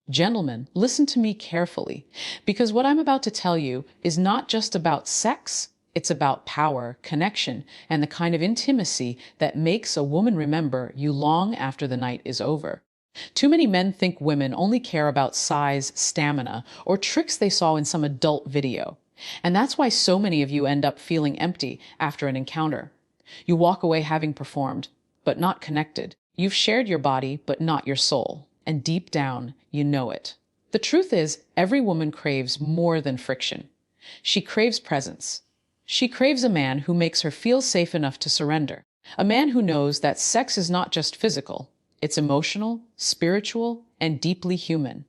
Gentlemen, listen to me carefully, because what I'm about to tell you is not just about sex, it's about power, connection, and the kind of intimacy that makes a woman remember you long after the night is over. Too many men think women only care about size, stamina, or tricks they saw in some adult video. And that's why so many of you end up feeling empty after an encounter. You walk away having performed, but not connected. You've shared your body, but not your soul. And deep down, you know it. The truth is, every woman craves more than friction. She craves presence. She craves a man who makes her feel safe enough to surrender. A man who knows that sex is not just physical. It's emotional, spiritual, and deeply human.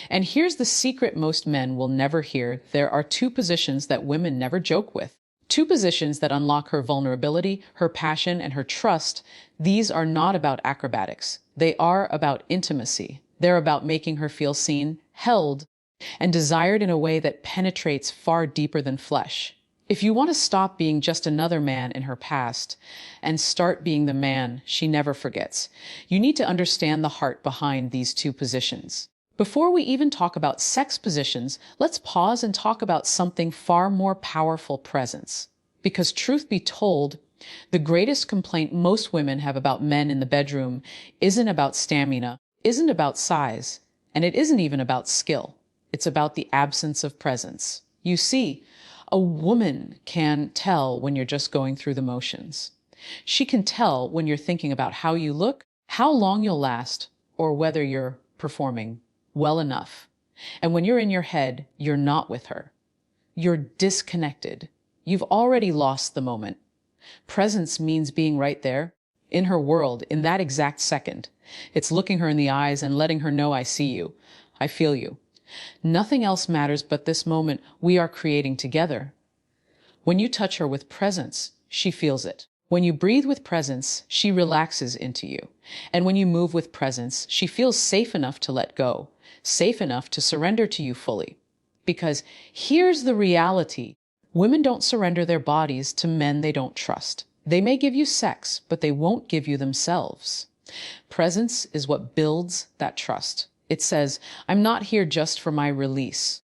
And here's the secret most men will never hear. There are two positions that women never joke with. Two positions that unlock her vulnerability, her passion, and her trust. These are not about acrobatics. They are about intimacy. They're about making her feel seen, held, and desired in a way that penetrates far deeper than flesh. If you want to stop being just another man in her past and start being the man she never forgets, you need to understand the heart behind these two positions. Before we even talk about sex positions, let's pause and talk about something far more powerful: presence. Because truth be told, the greatest complaint most women have about men in the bedroom isn't about stamina, isn't about size, and it isn't even about skill. It's about the absence of presence. You see, a woman can tell when you're just going through the motions. She can tell when you're thinking about how you look, how long you'll last, or whether you're performing well enough. And when you're in your head, you're not with her. You're disconnected. You've already lost the moment. Presence means being right there, in her world, in that exact second. It's looking her in the eyes and letting her know, I see you. I feel you. Nothing else matters but this moment we are creating together. When you touch her with presence, she feels it. When you breathe with presence, she relaxes into you. And when you move with presence, she feels safe enough to let go, safe enough to surrender to you fully. Because here's the reality. Women don't surrender their bodies to men they don't trust. They may give you sex, but they won't give you themselves. Presence is what builds that trust. It says, I'm not here just for my release.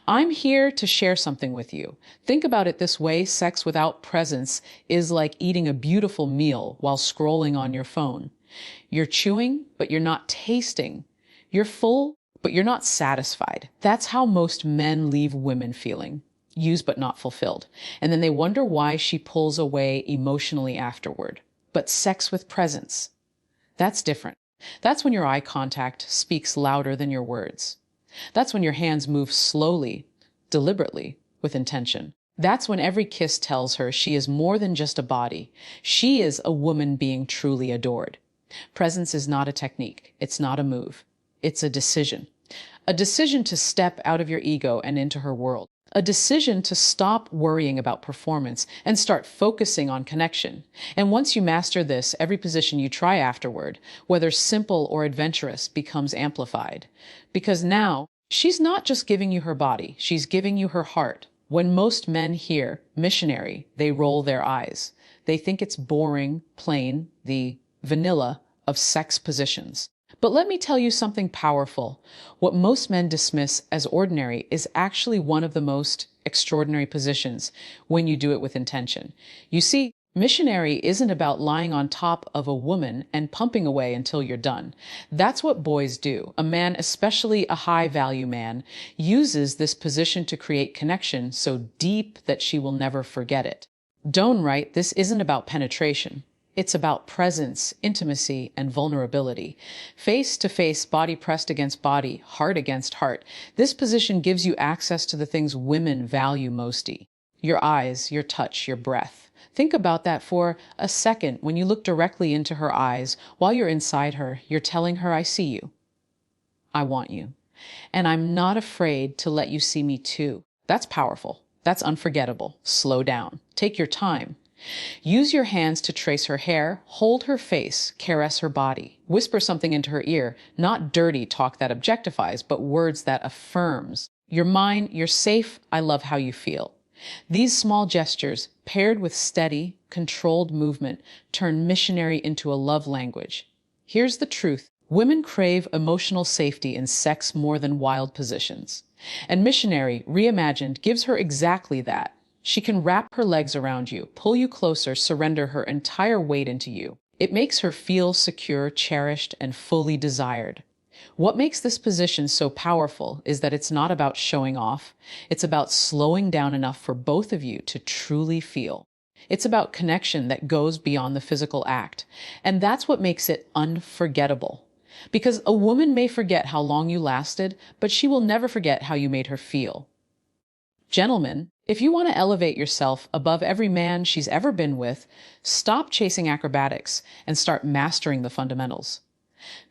I'm here to share something with you. Think about it this way: sex without presence is like eating a beautiful meal while scrolling on your phone. You're chewing, but you're not tasting. You're full, but you're not satisfied. That's how most men leave women feeling. Used but not fulfilled. And then they wonder why she pulls away emotionally afterward. But sex with presence, that's different. That's when your eye contact speaks louder than your words. That's when your hands move slowly, deliberately, with intention. That's when every kiss tells her she is more than just a body. She is a woman being truly adored. Presence is not a technique. It's not a move. It's a decision. A decision to step out of your ego and into her world. A decision to stop worrying about performance and start focusing on connection. And once you master this, every position you try afterward, whether simple or adventurous, becomes amplified. Because now, she's not just giving you her body, she's giving you her heart. When most men hear missionary, they roll their eyes. They think it's boring, plain, the vanilla of sex positions. But let me tell you something powerful. What most men dismiss as ordinary is actually one of the most extraordinary positions when you do it with intention. You see, missionary isn't about lying on top of a woman and pumping away until you're done. That's what boys do. A man, especially a high-value man, uses this position to create connection so deep that she will never forget it. Don't write, this isn't about penetration. It's about presence, intimacy, and vulnerability. Face to face, body pressed against body, heart against heart. This position gives you access to the things women value most. Your eyes, your touch, your breath. Think about that for a second. When you look directly into her eyes, while you're inside her, you're telling her, I see you. I want you. And I'm not afraid to let you see me too. That's powerful. That's unforgettable. Slow down. Take your time. Use your hands to trace her hair, hold her face, caress her body. Whisper something into her ear, not dirty talk that objectifies, but words that affirms. You're mine, you're safe, I love how you feel. These small gestures, paired with steady, controlled movement, turn missionary into a love language. Here's the truth. Women crave emotional safety in sex more than wild positions. And Missionary, Reimagined, gives her exactly that. She can wrap her legs around you, pull you closer, surrender her entire weight into you. It makes her feel secure, cherished, and fully desired. What makes this position so powerful is that it's not about showing off. It's about slowing down enough for both of you to truly feel. It's about connection that goes beyond the physical act. And that's what makes it unforgettable. Because a woman may forget how long you lasted, but she will never forget how you made her feel. Gentlemen, if you want to elevate yourself above every man she's ever been with, stop chasing acrobatics and start mastering the fundamentals.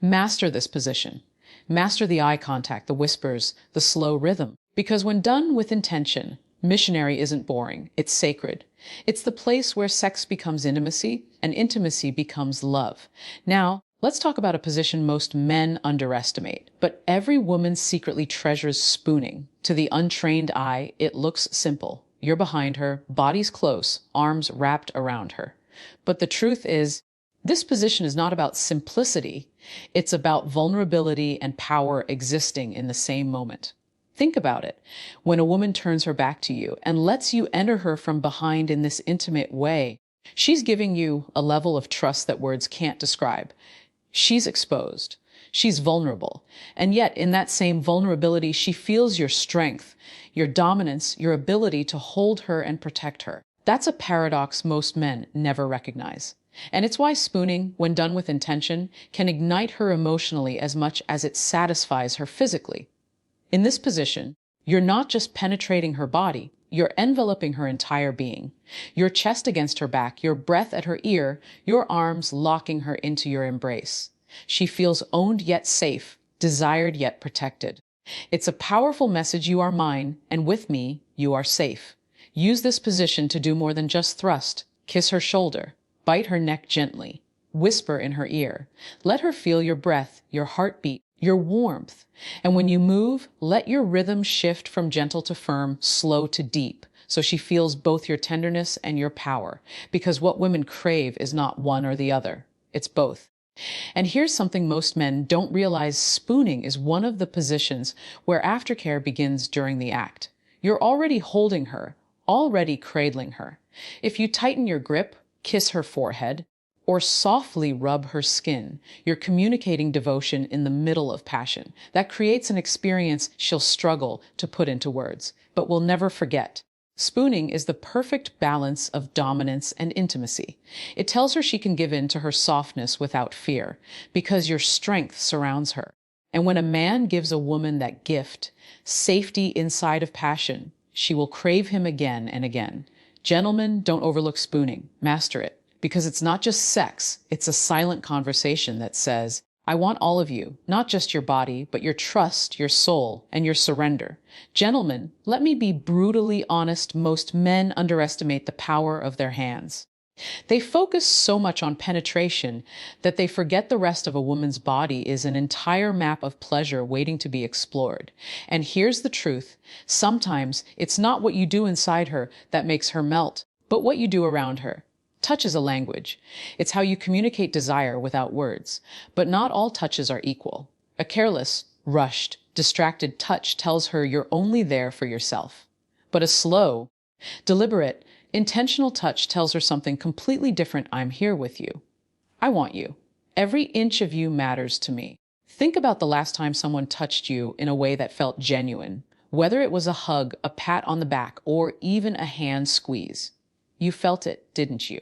Master this position. Master the eye contact, the whispers, the slow rhythm. Because when done with intention, Missionary isn't boring, it's sacred. It's the place where sex becomes intimacy and intimacy becomes love. Now, let's talk about a position most men underestimate, but every woman secretly treasures: spooning. To the untrained eye, it looks simple. You're behind her, body's close, arms wrapped around her. But the truth is, this position is not about simplicity. It's about vulnerability and power existing in the same moment. Think about it. When a woman turns her back to you and lets you enter her from behind in this intimate way, she's giving you a level of trust that words can't describe. She's exposed. She's vulnerable. And yet, in that same vulnerability, she feels your strength, your dominance, your ability to hold her and protect her. That's a paradox most men never recognize. And it's why spooning, when done with intention, can ignite her emotionally as much as it satisfies her physically. In this position, you're not just penetrating her body, you're enveloping her entire being. Your chest against her back, your breath at her ear, your arms locking her into your embrace. She feels owned yet safe, desired yet protected. It's a powerful message: you are mine, and with me, you are safe. Use this position to do more than just thrust. Kiss her shoulder, bite her neck gently, whisper in her ear. Let her feel your breath, your heartbeat, your warmth. And when you move, let your rhythm shift from gentle to firm, slow to deep, so she feels both your tenderness and your power. Because what women crave is not one or the other, it's both. And here's something most men don't realize: spooning is one of the positions where aftercare begins during the act. You're already holding her, already cradling her. If you tighten your grip, kiss her forehead, or softly rub her skin, you're communicating devotion in the middle of passion. That creates an experience she'll struggle to put into words, but will never forget. Spooning is the perfect balance of dominance and intimacy. It tells her she can give in to her softness without fear, because your strength surrounds her. And when a man gives a woman that gift, safety inside of passion, she will crave him again and again. Gentlemen, don't overlook spooning. Master it. Because it's not just sex, it's a silent conversation that says, I want all of you, not just your body, but your trust, your soul, and your surrender. Gentlemen, let me be brutally honest: most men underestimate the power of their hands. They focus so much on penetration that they forget the rest of a woman's body is an entire map of pleasure waiting to be explored. And here's the truth: sometimes it's not what you do inside her that makes her melt, but what you do around her. Touch is a language. It's how you communicate desire without words. But not all touches are equal. A careless, rushed, distracted touch tells her you're only there for yourself. But a slow, deliberate, intentional touch tells her something completely different: I'm here with you. I want you. Every inch of you matters to me. Think about the last time someone touched you in a way that felt genuine. Whether it was a hug, a pat on the back, or even a hand squeeze. You felt it, didn't you?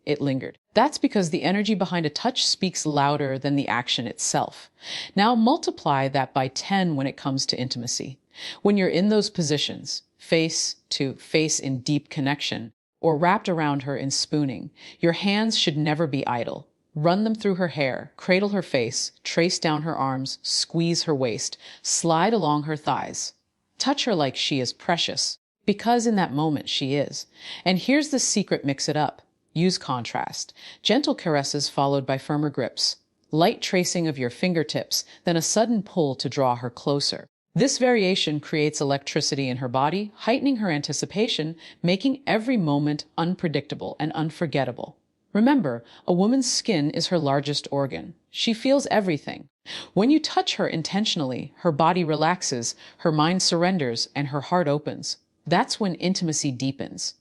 It lingered. That's because the energy behind a touch speaks louder than the action itself. Now multiply that by 10 when it comes to intimacy. When you're in those positions, face to face in deep connection, or wrapped around her in spooning, your hands should never be idle. Run them through her hair, cradle her face, trace down her arms, squeeze her waist, slide along her thighs. Touch her like she is precious, because in that moment she is. And here's the secret: mix it up. Use contrast. Gentle caresses followed by firmer grips. Light tracing of your fingertips, then a sudden pull to draw her closer. This variation creates electricity in her body, heightening her anticipation, making every moment unpredictable and unforgettable. Remember, a woman's skin is her largest organ. She feels everything. When you touch her intentionally, her body relaxes, her mind surrenders, and her heart opens. That's when intimacy deepens.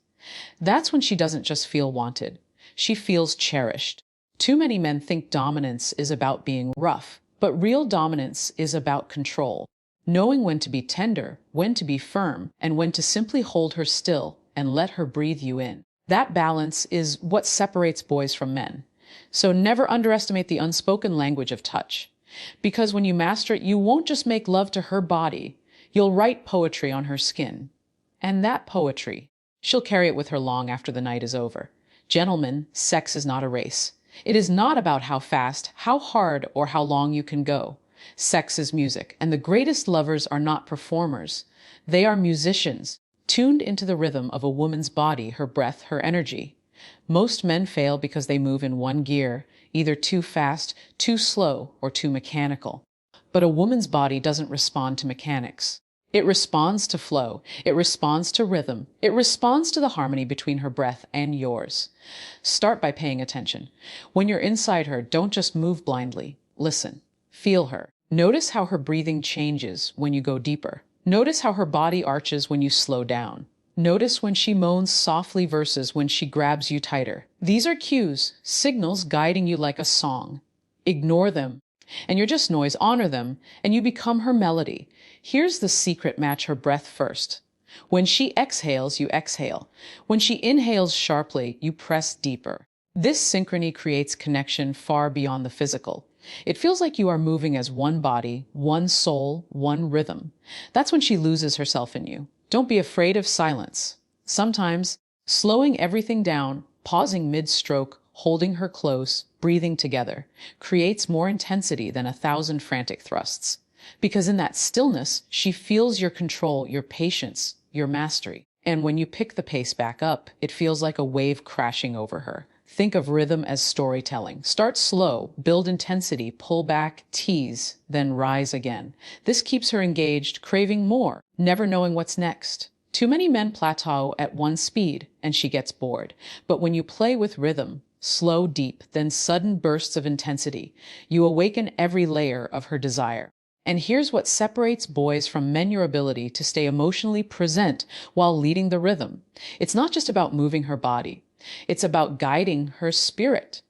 That's when she doesn't just feel wanted. She feels cherished. Too many men think dominance is about being rough, but real dominance is about control. Knowing when to be tender, when to be firm, and when to simply hold her still and let her breathe you in. That balance is what separates boys from men. So never underestimate the unspoken language of touch. Because when you master it, you won't just make love to her body, you'll write poetry on her skin. And that poetry, she'll carry it with her long after the night is over. Gentlemen, sex is not a race. It is not about how fast, how hard, or how long you can go. Sex is music, and the greatest lovers are not performers. They are musicians, tuned into the rhythm of a woman's body, her breath, her energy. Most men fail because they move in one gear, either too fast, too slow, or too mechanical. But a woman's body doesn't respond to mechanics. It responds to flow. It responds to rhythm. It responds to the harmony between her breath and yours. Start by paying attention. When you're inside her, don't just move blindly. Listen. Feel her. Notice how her breathing changes when you go deeper. Notice how her body arches when you slow down. Notice when she moans softly versus when she grabs you tighter. These are cues, signals guiding you like a song. Ignore them, and you're just noise. Honor them, and you become her melody. Here's the secret: match her breath first. When she exhales, you exhale. When she inhales sharply, you press deeper. This synchrony creates connection far beyond the physical. It feels like you are moving as one body, one soul, one rhythm. That's when she loses herself in you. Don't be afraid of silence. Sometimes, slowing everything down, pausing mid-stroke, holding her close, breathing together, creates more intensity than 1,000 frantic thrusts. Because in that stillness, she feels your control, your patience, your mastery. And when you pick the pace back up, it feels like a wave crashing over her. Think of rhythm as storytelling. Start slow, build intensity, pull back, tease, then rise again. This keeps her engaged, craving more, never knowing what's next. Too many men plateau at one speed, and she gets bored. But when you play with rhythm, slow, deep, then sudden bursts of intensity, you awaken every layer of her desire. And here's what separates boys from men: your ability to stay emotionally present while leading the rhythm. It's not just about moving her body. It's about guiding her spirit.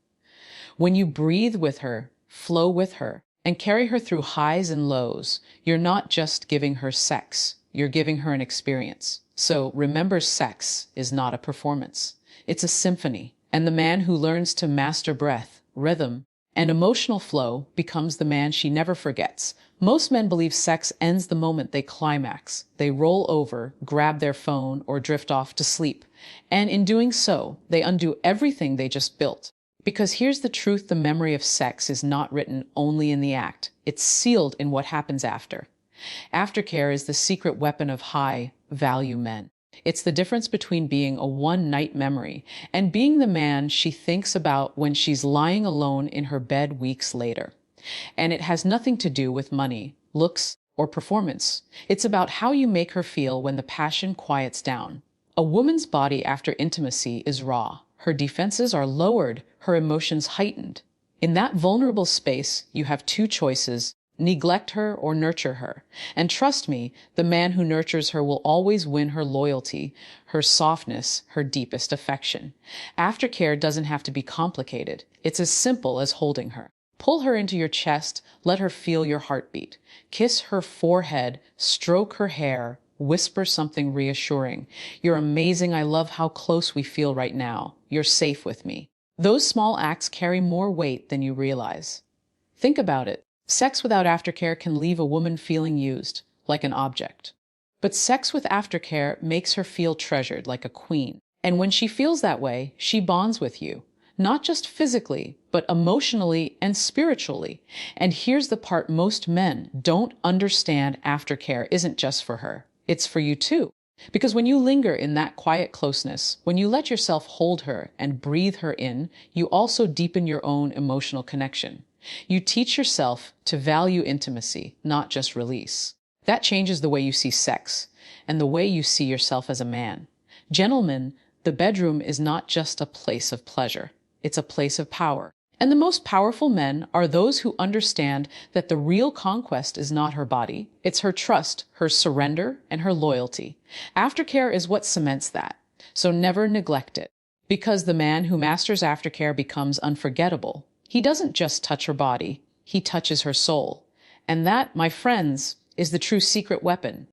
When you breathe with her, flow with her, and carry her through highs and lows, you're not just giving her sex, you're giving her an experience. So remember, sex is not a performance. It's a symphony. And the man who learns to master breath, rhythm, and emotional flow becomes the man she never forgets. Most men believe sex ends the moment they climax. They roll over, grab their phone, or drift off to sleep. And in doing so, they undo everything they just built. Because here's the truth: the memory of sex is not written only in the act. It's sealed in what happens after. Aftercare is the secret weapon of high-value men. It's the difference between being a one-night memory and being the man she thinks about when she's lying alone in her bed weeks later. And it has nothing to do with money, looks, or performance. It's about how you make her feel when the passion quiets down. A woman's body after intimacy is raw. Her defenses are lowered, her emotions heightened. In that vulnerable space, you have two choices: neglect her or nurture her. And trust me, the man who nurtures her will always win her loyalty, her softness, her deepest affection. Aftercare doesn't have to be complicated. It's as simple as holding her. Pull her into your chest, let her feel your heartbeat. Kiss her forehead, stroke her hair, whisper something reassuring. You're amazing. I love how close we feel right now. You're safe with me. Those small acts carry more weight than you realize. Think about it. Sex without aftercare can leave a woman feeling used, like an object. But sex with aftercare makes her feel treasured, like a queen. And when she feels that way, she bonds with you. Not just physically, but emotionally and spiritually. And here's the part most men don't understand: aftercare isn't just for her. It's for you too. Because when you linger in that quiet closeness, when you let yourself hold her and breathe her in, you also deepen your own emotional connection. You teach yourself to value intimacy, not just release. That changes the way you see sex and the way you see yourself as a man. Gentlemen, the bedroom is not just a place of pleasure. It's a place of power. And the most powerful men are those who understand that the real conquest is not her body. It's her trust, her surrender, and her loyalty. Aftercare is what cements that. So never neglect it. Because the man who masters aftercare becomes unforgettable. He doesn't just touch her body, he touches her soul. And that, my friends, is the true secret weapon.